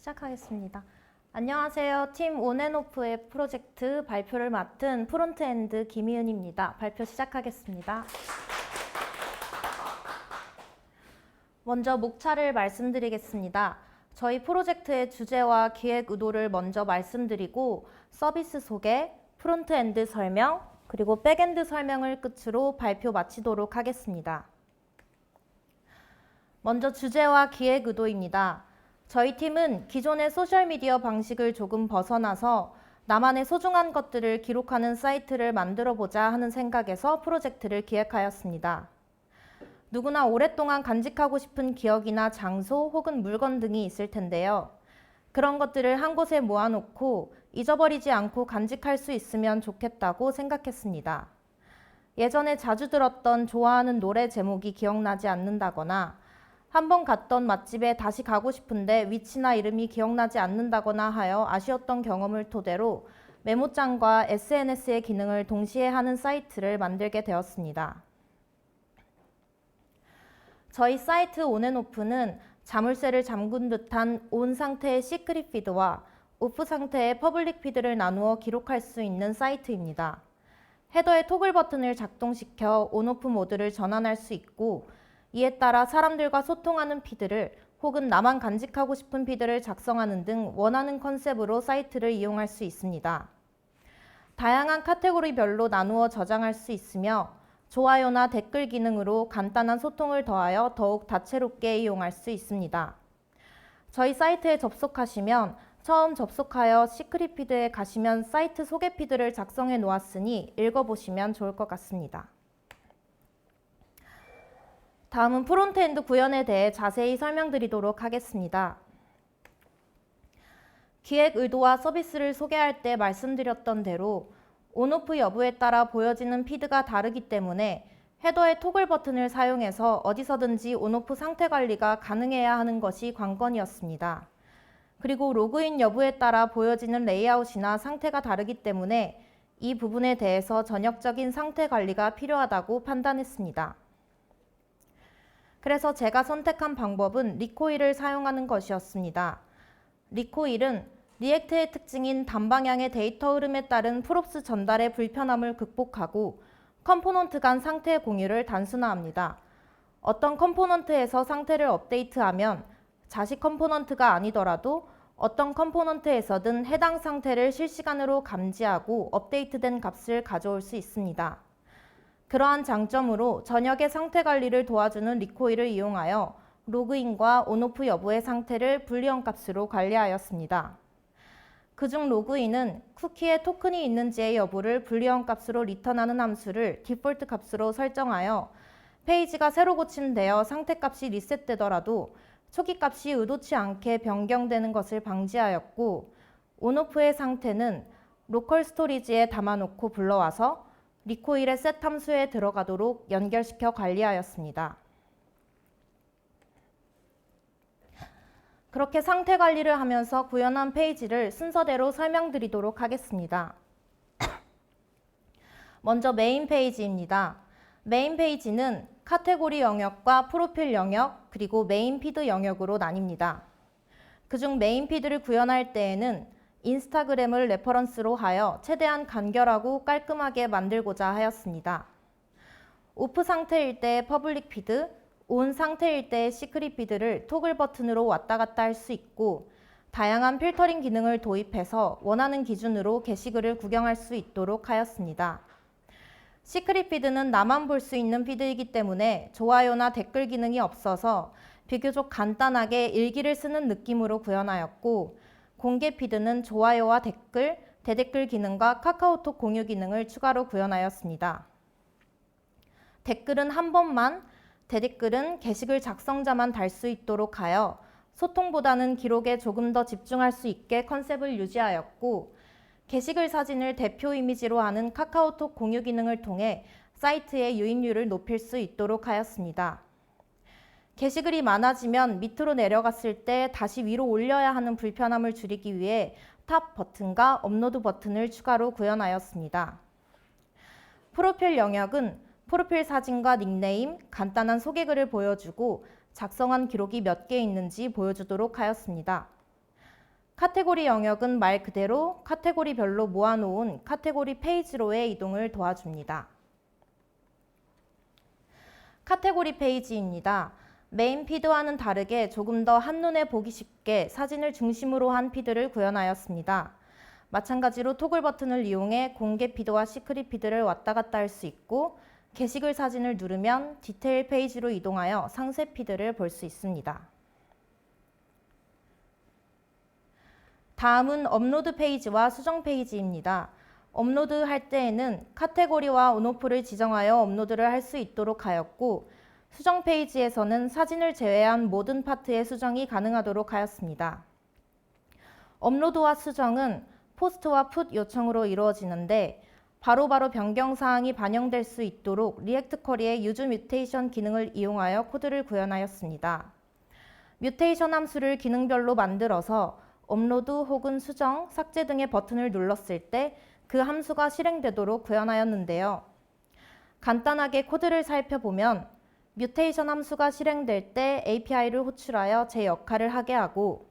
시작하겠습니다. 안녕하세요. 팀 온앤오프의 프로젝트 발표를 맡은 프론트엔드 김희은입니다. 발표 시작하겠습니다. 먼저 목차를 말씀드리겠습니다. 저희 프로젝트의 주제와 기획 의도를 먼저 말씀드리고 서비스 소개, 프론트엔드 설명, 그리고 백엔드 설명을 끝으로 발표 마치도록 하겠습니다. 먼저 주제와 기획 의도입니다. 저희 팀은 기존의 소셜미디어 방식을 조금 벗어나서 나만의 소중한 것들을 기록하는 사이트를 만들어보자 하는 생각에서 프로젝트를 기획하였습니다. 누구나 오랫동안 간직하고 싶은 기억이나 장소 혹은 물건 등이 있을 텐데요. 그런 것들을 한 곳에 모아놓고 잊어버리지 않고 간직할 수 있으면 좋겠다고 생각했습니다. 예전에 자주 들었던 좋아하는 노래 제목이 기억나지 않는다거나 한번 갔던 맛집에 다시 가고 싶은데 위치나 이름이 기억나지 않는다거나 하여 아쉬웠던 경험을 토대로 메모장과 SNS의 기능을 동시에 하는 사이트를 만들게 되었습니다. 저희 사이트 온앤오프는 자물쇠를 잠근 듯한 온 상태의 시크릿 피드와 오프 상태의 퍼블릭 피드를 나누어 기록할 수 있는 사이트입니다. 헤더에 토글 버튼을 작동시켜 온오프 모드를 전환할 수 있고 이에 따라 사람들과 소통하는 피드를 혹은 나만 간직하고 싶은 피드를 작성하는 등 원하는 컨셉으로 사이트를 이용할 수 있습니다. 다양한 카테고리별로 나누어 저장할 수 있으며 좋아요나 댓글 기능으로 간단한 소통을 더하여 더욱 다채롭게 이용할 수 있습니다. 저희 사이트에 접속하시면 처음 접속하여 시크릿 피드에 가시면 사이트 소개 피드를 작성해 놓았으니 읽어보시면 좋을 것 같습니다. 다음은 프론트엔드 구현에 대해 자세히 설명드리도록 하겠습니다. 기획 의도와 서비스를 소개할 때 말씀드렸던 대로 온오프 여부에 따라 보여지는 피드가 다르기 때문에 헤더의 토글 버튼을 사용해서 어디서든지 온오프 상태 관리가 가능해야 하는 것이 관건이었습니다. 그리고 로그인 여부에 따라 보여지는 레이아웃이나 상태가 다르기 때문에 이 부분에 대해서 전역적인 상태 관리가 필요하다고 판단했습니다. 그래서 제가 선택한 방법은 리코일을 사용하는 것이었습니다. 리코일은 리액트의 특징인 단방향의 데이터 흐름에 따른 프롭스 전달의 불편함을 극복하고 컴포넌트 간 상태 공유를 단순화합니다. 어떤 컴포넌트에서 상태를 업데이트하면 자식 컴포넌트가 아니더라도 어떤 컴포넌트에서든 해당 상태를 실시간으로 감지하고 업데이트된 값을 가져올 수 있습니다. 그러한 장점으로 전역의 상태 관리를 도와주는 리코일을 이용하여 로그인과 온오프 여부의 상태를 불리언 값으로 관리하였습니다. 그중 로그인은 쿠키에 토큰이 있는지의 여부를 불리언 값으로 리턴하는 함수를 디폴트 값으로 설정하여 페이지가 새로 고침되어 상태 값이 리셋되더라도 초기 값이 의도치 않게 변경되는 것을 방지하였고 온오프의 상태는 로컬 스토리지에 담아놓고 불러와서 리코일의 셋 함수에 들어가도록 연결시켜 관리하였습니다. 그렇게 상태 관리를 하면서 구현한 페이지를 순서대로 설명드리도록 하겠습니다. 먼저 메인 페이지입니다. 메인 페이지는 카테고리 영역과 프로필 영역, 그리고 메인 피드 영역으로 나뉩니다. 그중 메인 피드를 구현할 때에는 인스타그램을 레퍼런스로 하여 최대한 간결하고 깔끔하게 만들고자 하였습니다. 오프 상태일 때 퍼블릭 피드, 온 상태일 때 시크릿 피드를 토글 버튼으로 왔다 갔다 할 수 있고 다양한 필터링 기능을 도입해서 원하는 기준으로 게시글을 구경할 수 있도록 하였습니다. 시크릿 피드는 나만 볼 수 있는 피드이기 때문에 좋아요나 댓글 기능이 없어서 비교적 간단하게 일기를 쓰는 느낌으로 구현하였고 공개 피드는 좋아요와 댓글, 대댓글 기능과 카카오톡 공유 기능을 추가로 구현하였습니다. 댓글은 한 번만, 대댓글은 게시글 작성자만 달 수 있도록 하여 소통보다는 기록에 조금 더 집중할 수 있게 컨셉을 유지하였고 게시글 사진을 대표 이미지로 하는 카카오톡 공유 기능을 통해 사이트의 유입률을 높일 수 있도록 하였습니다. 게시글이 많아지면 밑으로 내려갔을 때 다시 위로 올려야 하는 불편함을 줄이기 위해 탑 버튼과 업로드 버튼을 추가로 구현하였습니다. 프로필 영역은 프로필 사진과 닉네임, 간단한 소개글을 보여주고 작성한 기록이 몇 개 있는지 보여주도록 하였습니다. 카테고리 영역은 말 그대로 카테고리별로 모아놓은 카테고리 페이지로의 이동을 도와줍니다. 카테고리 페이지입니다. 메인 피드와는 다르게 조금 더 한눈에 보기 쉽게 사진을 중심으로 한 피드를 구현하였습니다. 마찬가지로 토글 버튼을 이용해 공개 피드와 시크릿 피드를 왔다 갔다 할 수 있고 게시글 사진을 누르면 디테일 페이지로 이동하여 상세 피드를 볼 수 있습니다. 다음은 업로드 페이지와 수정 페이지입니다. 업로드 할 때에는 카테고리와 온오프를 지정하여 업로드를 할 수 있도록 하였고 수정 페이지에서는 사진을 제외한 모든 파트의 수정이 가능하도록 하였습니다. 업로드와 수정은 포스트와 풋 요청으로 이루어지는데 바로바로 변경 사항이 반영될 수 있도록 리액트 쿼리의 유즈 뮤테이션 기능을 이용하여 코드를 구현하였습니다. 뮤테이션 함수를 기능별로 만들어서 업로드 혹은 수정, 삭제 등의 버튼을 눌렀을 때 그 함수가 실행되도록 구현하였는데요. 간단하게 코드를 살펴보면 뮤테이션 함수가 실행될 때 API를 호출하여 제 역할을 하게 하고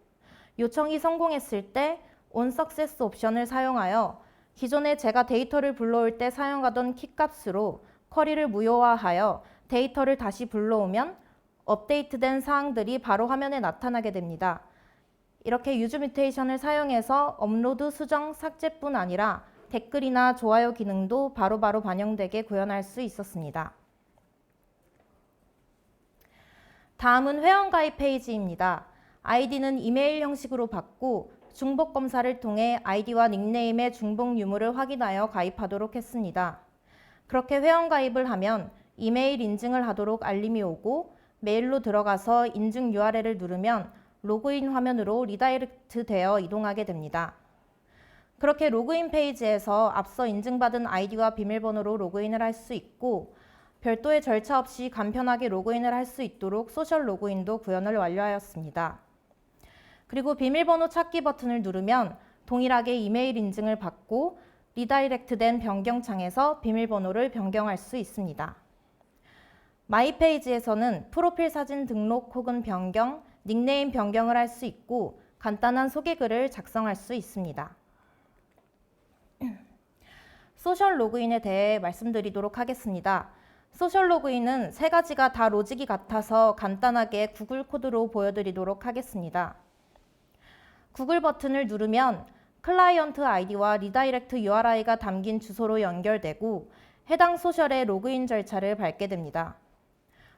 요청이 성공했을 때 onSuccess 옵션을 사용하여 기존에 제가 데이터를 불러올 때 사용하던 키값으로 쿼리를 무효화하여 데이터를 다시 불러오면 업데이트된 사항들이 바로 화면에 나타나게 됩니다. 이렇게 유즈 뮤테이션을 사용해서 업로드, 수정, 삭제뿐 아니라 댓글이나 좋아요 기능도 바로바로 반영되게 구현할 수 있었습니다. 다음은 회원가입 페이지입니다. 아이디는 이메일 형식으로 받고 중복 검사를 통해 아이디와 닉네임의 중복 유무를 확인하여 가입하도록 했습니다. 그렇게 회원가입을 하면 이메일 인증을 하도록 알림이 오고 메일로 들어가서 인증 URL을 누르면 로그인 화면으로 리다이렉트 되어 이동하게 됩니다. 그렇게 로그인 페이지에서 앞서 인증받은 아이디와 비밀번호로 로그인을 할 수 있고 별도의 절차 없이 간편하게 로그인을 할 수 있도록 소셜 로그인도 구현을 완료하였습니다. 그리고 비밀번호 찾기 버튼을 누르면 동일하게 이메일 인증을 받고 리다이렉트된 변경창에서 비밀번호를 변경할 수 있습니다. 마이 페이지에서는 프로필 사진 등록 혹은 변경, 닉네임 변경을 할 수 있고 간단한 소개글을 작성할 수 있습니다. 소셜 로그인에 대해 말씀드리도록 하겠습니다. 소셜 로그인은 세 가지가 다 로직이 같아서 간단하게 구글 코드로 보여드리도록 하겠습니다. 구글 버튼을 누르면 클라이언트 아이디와 리다이렉트 URI가 담긴 주소로 연결되고 해당 소셜의 로그인 절차를 밟게 됩니다.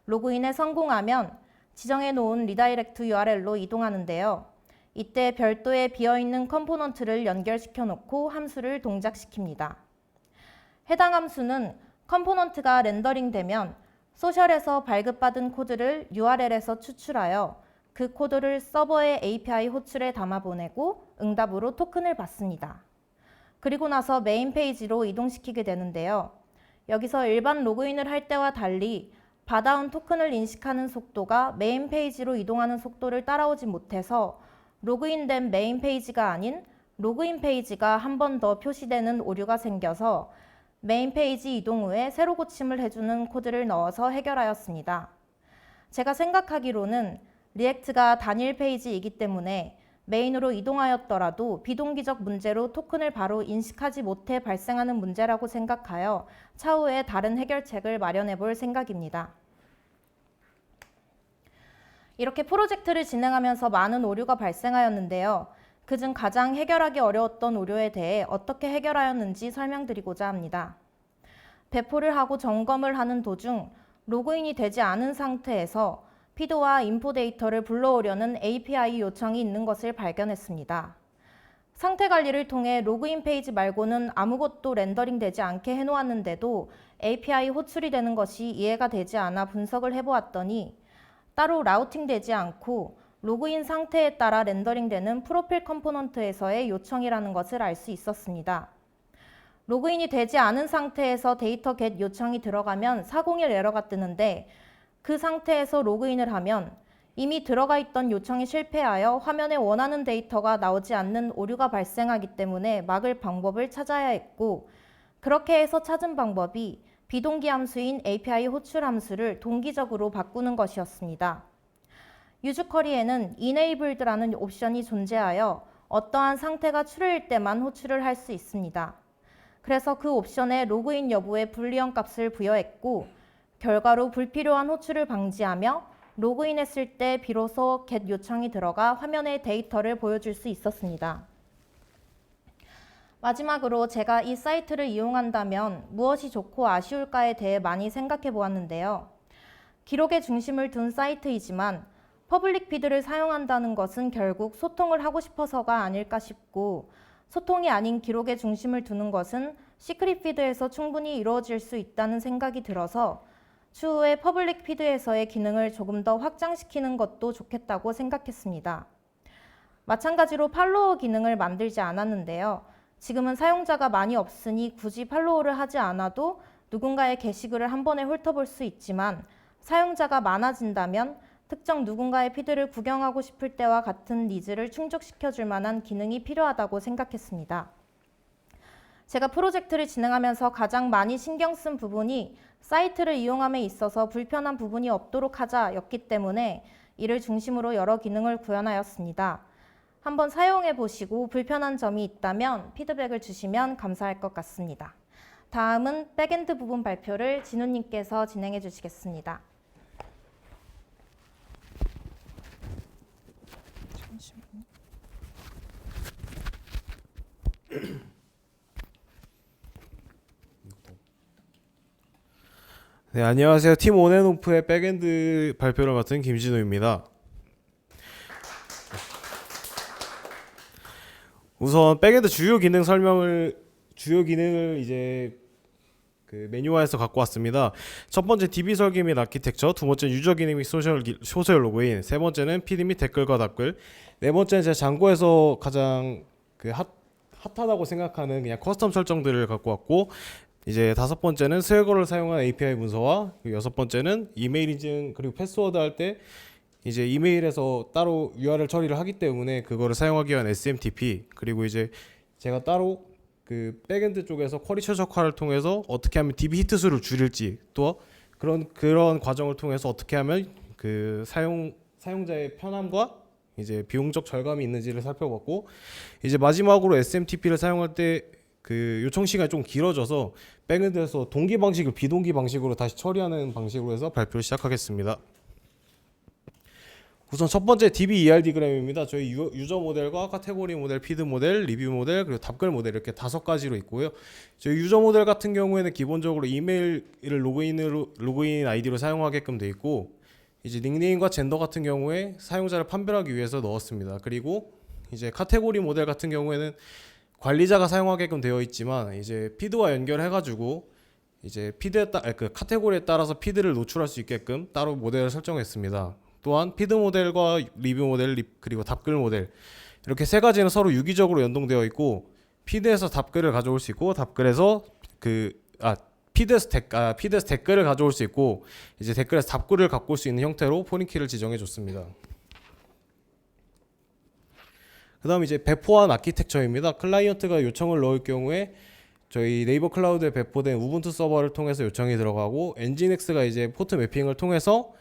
로그인에 성공하면 지정해 놓은 리다이렉트 URL로 이동하는데요. 이때 별도의 비어있는 컴포넌트를 연결시켜 놓고 함수를 동작시킵니다. 해당 함수는 컴포넌트가 렌더링되면 소셜에서 발급받은 코드를 URL에서 추출하여 그 코드를 서버의 API 호출에 담아보내고 응답으로 토큰을 받습니다. 그리고 나서 메인 페이지로 이동시키게 되는데요. 여기서 일반 로그인을 할 때와 달리 받아온 토큰을 인식하는 속도가 메인 페이지로 이동하는 속도를 따라오지 못해서 로그인된 메인 페이지가 아닌 로그인 페이지가 한 번 더 표시되는 오류가 생겨서 메인 페이지 이동 후에 새로 고침을 해주는 코드를 넣어서 해결하였습니다. 제가 생각하기로는 리액트가 단일 페이지이기 때문에 메인으로 이동하였더라도 비동기적 문제로 토큰을 바로 인식하지 못해 발생하는 문제라고 생각하여 차후에 다른 해결책을 마련해 볼 생각입니다. 이렇게 프로젝트를 진행하면서 많은 오류가 발생하였는데요. 그중 가장 해결하기 어려웠던 오류에 대해 어떻게 해결하였는지 설명드리고자 합니다. 배포를 하고 점검을 하는 도중 로그인이 되지 않은 상태에서 피드와 인포 데이터를 불러오려는 API 요청이 있는 것을 발견했습니다. 상태 관리를 통해 로그인 페이지 말고는 아무것도 렌더링 되지 않게 해놓았는데도 API 호출이 되는 것이 이해가 되지 않아 분석을 해보았더니 따로 라우팅 되지 않고 로그인 상태에 따라 렌더링되는 프로필 컴포넌트에서의 요청이라는 것을 알 수 있었습니다. 로그인이 되지 않은 상태에서 데이터 겟 요청이 들어가면 401 에러가 뜨는데 그 상태에서 로그인을 하면 이미 들어가 있던 요청이 실패하여 화면에 원하는 데이터가 나오지 않는 오류가 발생하기 때문에 막을 방법을 찾아야 했고 그렇게 해서 찾은 방법이 비동기 함수인 API 호출 함수를 동기적으로 바꾸는 것이었습니다. 유즈 쿼리에는 enabled라는 옵션이 존재하여 어떠한 상태가 true일 때만 호출을 할 수 있습니다. 그래서 그 옵션에 로그인 여부의 불리언 값을 부여했고 결과로 불필요한 호출을 방지하며 로그인했을 때 비로소 get 요청이 들어가 화면에 데이터를 보여줄 수 있었습니다. 마지막으로 제가 이 사이트를 이용한다면 무엇이 좋고 아쉬울까에 대해 많이 생각해 보았는데요. 기록에 중심을 둔 사이트이지만 퍼블릭 피드를 사용한다는 것은 결국 소통을 하고 싶어서가 아닐까 싶고 소통이 아닌 기록에 중심을 두는 것은 시크릿 피드에서 충분히 이루어질 수 있다는 생각이 들어서 추후에 퍼블릭 피드에서의 기능을 조금 더 확장시키는 것도 좋겠다고 생각했습니다. 마찬가지로 팔로워 기능을 만들지 않았는데요. 지금은 사용자가 많이 없으니 굳이 팔로우를 하지 않아도 누군가의 게시글을 한 번에 훑어볼 수 있지만 사용자가 많아진다면 특정 누군가의 피드를 구경하고 싶을 때와 같은 니즈를 충족시켜줄 만한 기능이 필요하다고 생각했습니다. 제가 프로젝트를 진행하면서 가장 많이 신경 쓴 부분이 사이트를 이용함에 있어서 불편한 부분이 없도록 하자였기 때문에 이를 중심으로 여러 기능을 구현하였습니다. 한번 사용해 보시고 불편한 점이 있다면 피드백을 주시면 감사할 것 같습니다. 다음은 백엔드 부분 발표를 진우님께서 진행해 주시겠습니다. 네, 안녕하세요. 팀 온앤오프의 백엔드 발표를 맡은 김진우입니다. 우선 백엔드 주요 기능을 이제 그 메뉴화에서 갖고 왔습니다. 첫 번째 DB 설계 및 아키텍처, 두 번째 유저 기능 및 소셜 로그인, 세 번째는 피드 및 댓글과 답글, 네 번째는 제가 장고에서 가장 그 핫하다고 생각하는 그냥 커스텀 설정들을 갖고 왔고, 이제 다섯 번째는 스웨거를 사용한 API 문서와, 그리고 여섯 번째는 이메일 인증 그리고 패스워드 할 때 이제 이메일에서 따로 URL 처리를 하기 때문에 그거를 사용하기 위한 SMTP, 그리고 이제 제가 따로 그 백엔드 쪽에서 쿼리 최적화를 통해서 어떻게 하면 DB 히트 수를 줄일지, 또 그런 과정을 통해서 어떻게 하면 그 사용자의 편함과 이제 비용적 절감이 있는지를 살펴봤고, 이제 마지막으로 SMTP를 사용할 때 그 요청 시간이 좀 길어져서 백엔드에서 동기 방식을 비동기 방식으로 다시 처리하는 방식으로 해서 발표를 시작하겠습니다. 우선 첫 번째 DB ER 디그램입니다. 저희 유저 모델과 카테고리 모델, 피드 모델, 리뷰 모델, 그리고 답글 모델 이렇게 다섯 가지로 있고요. 저희 유저 모델 같은 경우에는 기본적으로 이메일을 로그인 아이디로 사용하게끔 돼 있고, 이제 닉네임과 젠더 같은 경우에 사용자를 판별하기 위해서 넣었습니다. 그리고 이제 카테고리 모델 같은 경우에는 관리자가 사용하게끔 되어 있지만 이제 피드와 연결해가지고 이제 그 카테고리에 따라서 피드를 노출할 수 있게끔 따로 모델을 설정했습니다. 또한 피드 모델과 리뷰 모델 그리고 답글 모델 이렇게 세 가지는 서로 유기적으로 연동되어 있고, 피드에서 답글을 가져올 수 있고 답글에서 피드에서 댓글을 가져올 수 있고, 이제 댓글에서 답글을 갖고 올 수 있는 형태로 포인키를 지정해 줬습니다. 그 다음 이제 배포한 아키텍처입니다. 클라이언트가 요청을 넣을 경우에 저희 네이버 클라우드에 배포된 우분투 서버를 통해서 요청이 들어가고, 엔진엑스가 이제 포트 매핑을 통해서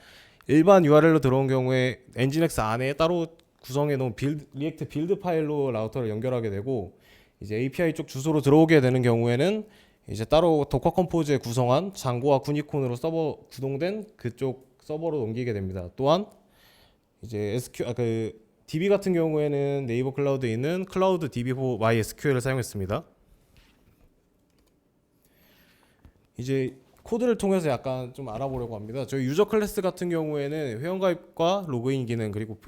일반 URL로 들어온 경우에 엔진엑스 안에 따로 구성해 놓은 리액트 빌드 파일로 라우터를 연결하게 되고, 이제 API 쪽 주소로 들어오게 되는 경우에는 이제 따로 도커 컴포즈에 구성한 장고와 구니콘으로 서버 구동된 그쪽 서버로 옮기게 됩니다. 또한 이제 DB 같은 경우에는 네이버 클라우드에 있는 클라우드 DB for MySQL을 사용했습니다. 이제 코드를 통해서 약간 좀 알아보려고 합니다. 저희 유저 클래스 같은 경우에는 회원가입과 로그인 기능 그리고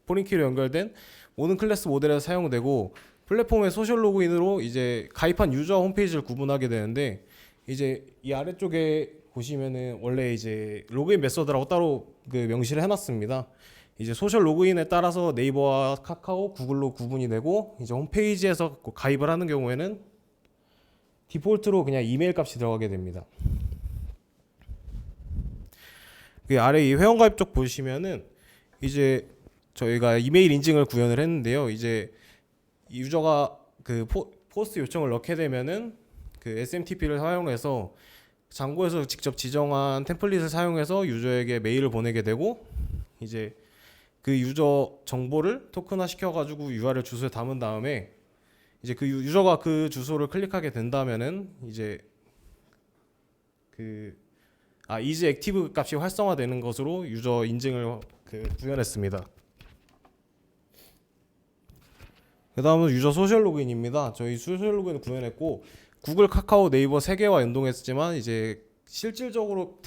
포인키로 연결된 모든 클래스 모델에서 사용되고, 플랫폼의 소셜 로그인으로 이제 가입한 유저 홈페이지를 구분하게 되는데, 이제 이 아래쪽에 보시면은 원래 이제 로그인 메서드라고 따로 그 명시를 해놨습니다. 이제 소셜 로그인에 따라서 네이버와 카카오, 구글로 구분이 되고, 이제 홈페이지에서 가입을 하는 경우에는 디폴트로 그냥 이메일 값이 들어가게 됩니다. 그 아래 이 회원가입 쪽 보시면은 이제 저희가 이메일 인증을 구현을 했는데요. 이제 유저가 그 포스트 요청을 넣게 되면은 그 SMTP를 사용해서 장고에서 직접 지정한 템플릿을 사용해서 유저에게 메일을 보내게 되고, 이제 그 유저 정보를 토큰화 시켜가지고 URL 주소에 담은 다음에 이제 그 유저가 그 주소를 클릭하게 된다면은 이제 이즈 액티브 값이 활성화되는 것으로 유저 인증을 구현했습니다. 그 다음은 유저 소셜 로그인입니다. 저희 소셜 로그인을 구현했고 구글, 카카오, 네이버 세 개와 연동했지만 이제 실질적으로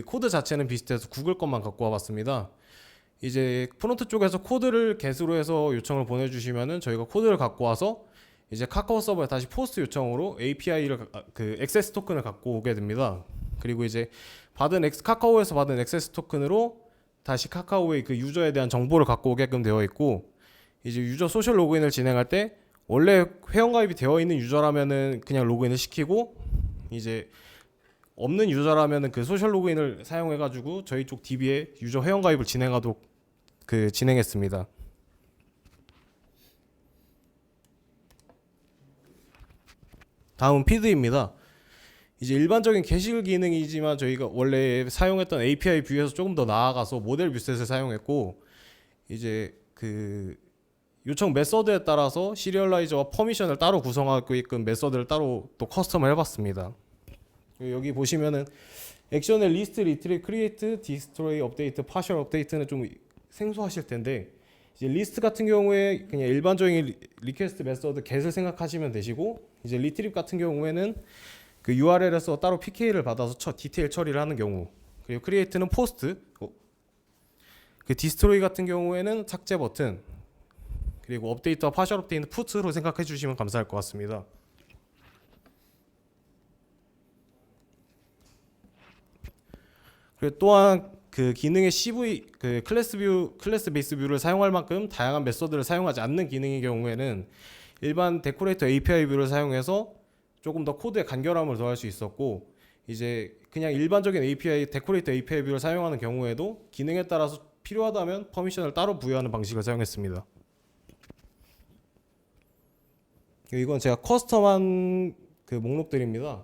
코드 자체는 비슷해서 구글 것만 갖고 와봤습니다. 이제 프론트 쪽에서 코드를 get으로 해서 요청을 보내주시면은 저희가 코드를 갖고 와서 이제 카카오 서버에 다시 포스트 요청으로 API를 액세스 토큰을 갖고 오게 됩니다. 그리고 이제 카카오에서 받은 액세스 토큰으로 다시 카카오의 그 유저에 대한 정보를 갖고 오게끔 되어 있고, 이제 유저 소셜 로그인을 진행할 때 원래 회원가입이 되어 있는 유저라면은 그냥 로그인을 시키고, 이제 없는 유저라면은 그 소셜 로그인을 사용해 가지고 저희 쪽 DB에 유저 회원가입을 진행하도록 진행했습니다. 다음은 피드입니다. 이제 일반적인 게시글 기능이지만 저희가 원래 사용했던 API 뷰에서 조금 더 나아가서 모델 뷰셋을 사용했고, 이제 요청 메서드에 따라서 시리얼라이저와 퍼미션을 따로 구성하고 있는 메서드를 따로 또 커스텀을 해봤습니다. 여기 보시면은 액션의 리스트, 리트리브, 크리에이트, 디스트로이, 업데이트, 파셜 업데이트는 좀 생소하실 텐데, 이제 리스트 같은 경우에 그냥 일반적인 리퀘스트 메서드 get을 생각하시면 되시고, 이제 리트리브 같은 경우에는 그 URL에서 따로 PK를 받아서 디테일 처리를 하는 경우, 그리고 크리에이트는 포스트, 그 디스트로이 같은 경우에는 삭제 버튼, 그리고 업데이트와 파셜 업데이트는 푸트로 생각해 주시면 감사할 것 같습니다. 그리고 또한 그 기능의 CV, 클래스 베이스 뷰를 사용할 만큼 다양한 메서드를 사용하지 않는 기능의 경우에는 일반 데코레이터 API 뷰를 사용해서 조금 더 코드의 간결함을 더할 수 있었고, 이제 그냥 일반적인 데코레이터 API 뷰를 사용하는 경우에도 기능에 따라서 필요하다면 퍼미션을 따로 부여하는 방식을 사용했습니다. 이건 제가 커스텀한 그 목록들입니다.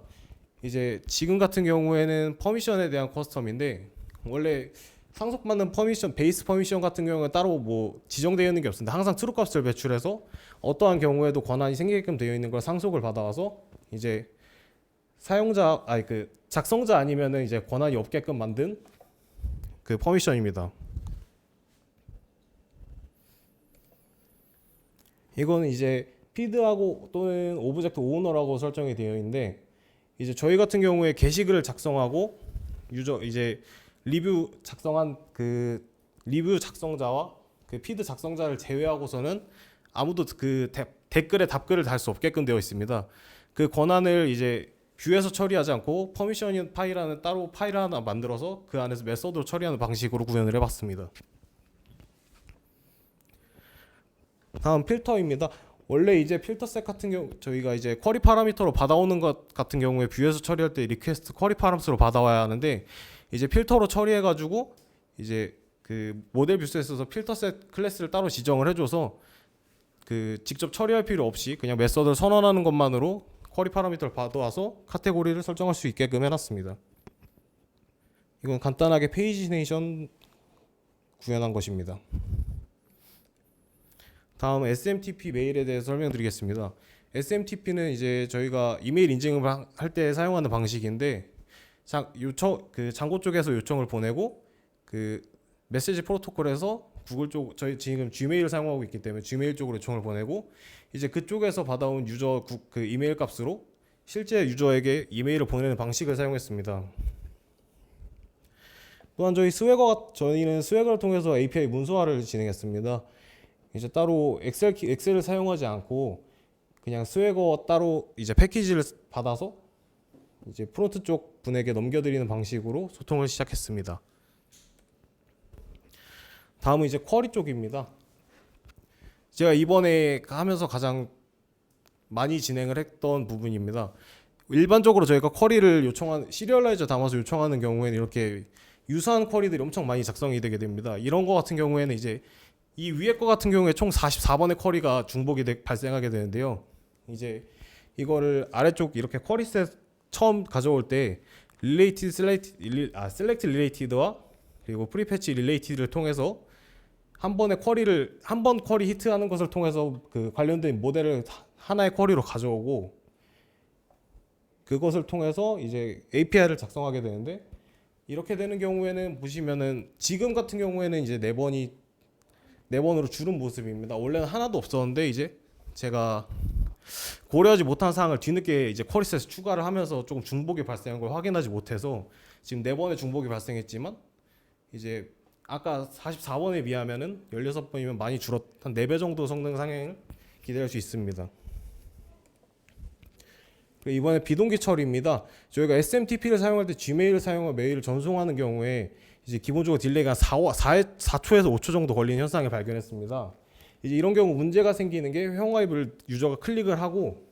이제 지금 같은 경우에는 퍼미션에 대한 커스텀인데, 원래 상속받는 퍼미션, 베이스 퍼미션 같은 경우는 따로 뭐 지정되어 있는 게 없습니다. 항상 트루 값을 배출해서 어떠한 경우에도 권한이 생기게끔 되어 있는 걸 상속을 받아와서 이제 작성자 아니면은 이제 권한이 없게끔 만든 그 퍼미션입니다. 이거는 이제 피드하고 또는 오브젝트 오너라고 설정이 되어 있는데, 이제 저희 같은 경우에 게시글을 작성하고 유저 이제 리뷰 작성한 그 리뷰 작성자와 그 피드 작성자를 제외하고서는 아무도 그 댓글에 답글을 달 수 없게끔 되어 있습니다. 그 권한을 이제 뷰에서 처리하지 않고 퍼미션 파일하는 따로 파일 하나 만들어서 그 안에서 메서드로 처리하는 방식으로 구현을 해봤습니다. 다음 필터입니다. 원래 이제 필터셋 같은 경우 저희가 이제 쿼리 파라미터로 받아오는 것 같은 경우에 뷰에서 처리할 때 리퀘스트 쿼리 파라미터로 받아와야 하는데, 이제 필터로 처리해가지고 이제 그 모델 뷰셋에서 필터셋 클래스를 따로 지정을 해줘서 그 직접 처리할 필요 없이 그냥 메서드를 선언하는 것만으로 쿼리 파라미터를 받아와서 카테고리를 설정할 수 있게끔 해놨습니다. 이건 간단하게 페이지네이션 구현한 것입니다. 다음 SMTP 메일에 대해서 설명드리겠습니다. SMTP는 이제 저희가 이메일 인증을 할 때 사용하는 방식인데, 장고 쪽에서 요청을 보내고 그 메시지 프로토콜에서 구글 쪽, 저희 지금 Gmail을 사용하고 있기 때문에 Gmail 쪽으로 요청을 보내고, 이제 그쪽에서 받아온 유저 그 이메일 값으로 실제 유저에게 이메일을 보내는 방식을 사용했습니다. 또한 저희는 스웨거를 통해서 API 문서화를 진행했습니다. 이제 따로 엑셀을 사용하지 않고 그냥 스웨거 따로 이제 패키지를 받아서 이제 프론트 쪽 분에게 넘겨드리는 방식으로 소통을 시작했습니다. 다음은 이제 쿼리 쪽입니다. 제가 이번에 하면서 가장 많이 진행을 했던 부분입니다. 일반적으로 저희가 쿼리를 시리얼라이저 담아서 요청하는 경우에는 이렇게 유사한 쿼리들이 엄청 많이 작성이 되게 됩니다. 이런 거 같은 경우에는 이제 이 위에 거 같은 경우에 총 44번의 쿼리가 중복이 발생하게 되는데요. 이제 이거를 아래쪽 이렇게 쿼리셋 처음 가져올 때 셀렉트 릴레이티드와 그리고 프리패치 릴레이티드를 통해서 한 번 쿼리 히트하는 것을 통해서 그 관련된 모델을 하나의 쿼리로 가져오고 그것을 통해서 이제 API를 작성하게 되는데, 이렇게 되는 경우에는 보시면은 지금 같은 경우에는 이제 4번으로 줄은 모습입니다. 원래는 하나도 없었는데 이제 제가 고려하지 못한 사항을 뒤늦게 이제 쿼리셋에 추가를 하면서 조금 중복이 발생한 걸 확인하지 못해서 지금 4번의 중복이 발생했지만, 이제 아까 44번에 비하면은 16번이면 많이 한 4배 정도 성능 상향을 기대할 수 있습니다. 그리고 이번에 비동기 처리입니다. 저희가 SMTP를 사용할 때 G메일을 사용하고 메일을 전송하는 경우에 이제 기본적으로 딜레이가 4초에서 5초 정도 걸리는 현상을 발견했습니다. 이제 이런 경우 문제가 생기는 게 회원 가입을 유저가 클릭을 하고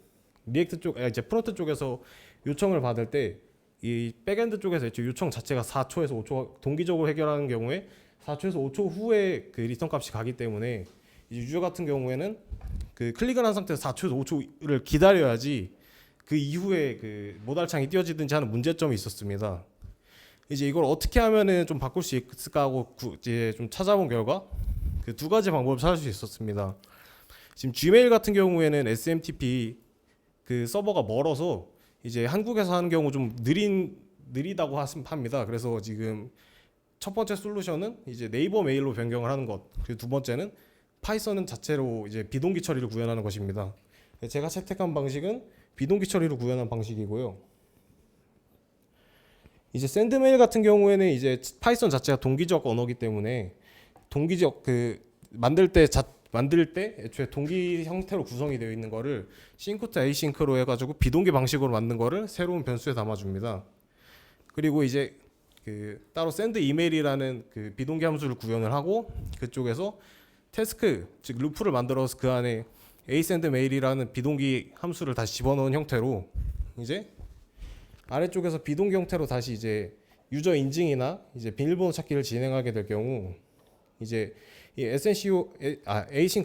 리액트 이제 프론트 쪽에서 요청을 받을 때 이 백엔드 쪽에서 요청 자체가 4초에서 5초 동기적으로 해결하는 경우에 4초에서 5초 후에 그 리턴 값이 가기 때문에 이제 유저 같은 경우에는 그 클릭을 한 상태에서 4초에서 5초를 기다려야지 그 이후에 그 모달창이 띄워지든지 하는 문제점이 있었습니다. 이제 이걸 어떻게 하면은 좀 바꿀 수 있을까 하고 이제 좀 찾아본 결과 그 2가지 방법을 찾을 수 있었습니다. 지금 Gmail 같은 경우에는 SMTP 그 서버가 멀어서 이제 한국에서 하는 경우 좀 느리다고 합니다. 그래서 지금 첫 번째 솔루션은 이제 네이버 메일로 변경을 하는 것, 그리고 두 번째는 파이썬은 자체로 이제 비동기 처리를 구현하는 것입니다. 제가 채택한 방식은 비동기 처리를 구현한 방식이고요. 이제 샌드메일 같은 경우에는 이제 파이썬 자체가 동기적 언어이기 때문에 동기적 그 만들 때 애초에 동기 형태로 구성이 되어 있는 거를 싱크 to 에이싱크로 해가지고 비동기 방식으로 만든 거를 새로운 변수에 담아줍니다. 그리고 이제 그 따로 샌드 이메일이라는 그 비동기 함수를 구현을 하고 그쪽에서 태스크 즉 루프를 만들어서 그 안에 asend mail이라는 비동기 함수를 다시 집어넣은 형태로 이제 아래쪽에서 비동기 형태로 다시 이제 유저 인증이나 이제 비밀번호 찾기를 진행하게 될 경우 이제 이 async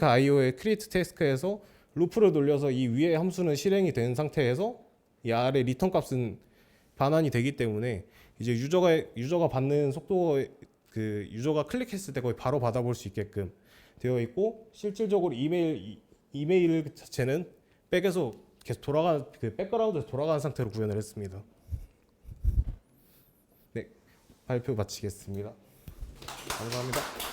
IO의 create task에서 루프를 돌려서 이 위에 함수는 실행이 된 상태에서 이 아래 리턴 값은 반환이 되기 때문에 이제 유저가 받는 속도 그 유저가 클릭했을 때 거의 바로 받아볼 수 있게끔 되어 있고, 실질적으로 이메일 자체는 백에서 계속 그 백그라운드에서 돌아가는 상태로 구현을 했습니다. 네, 발표 마치겠습니다. 감사합니다.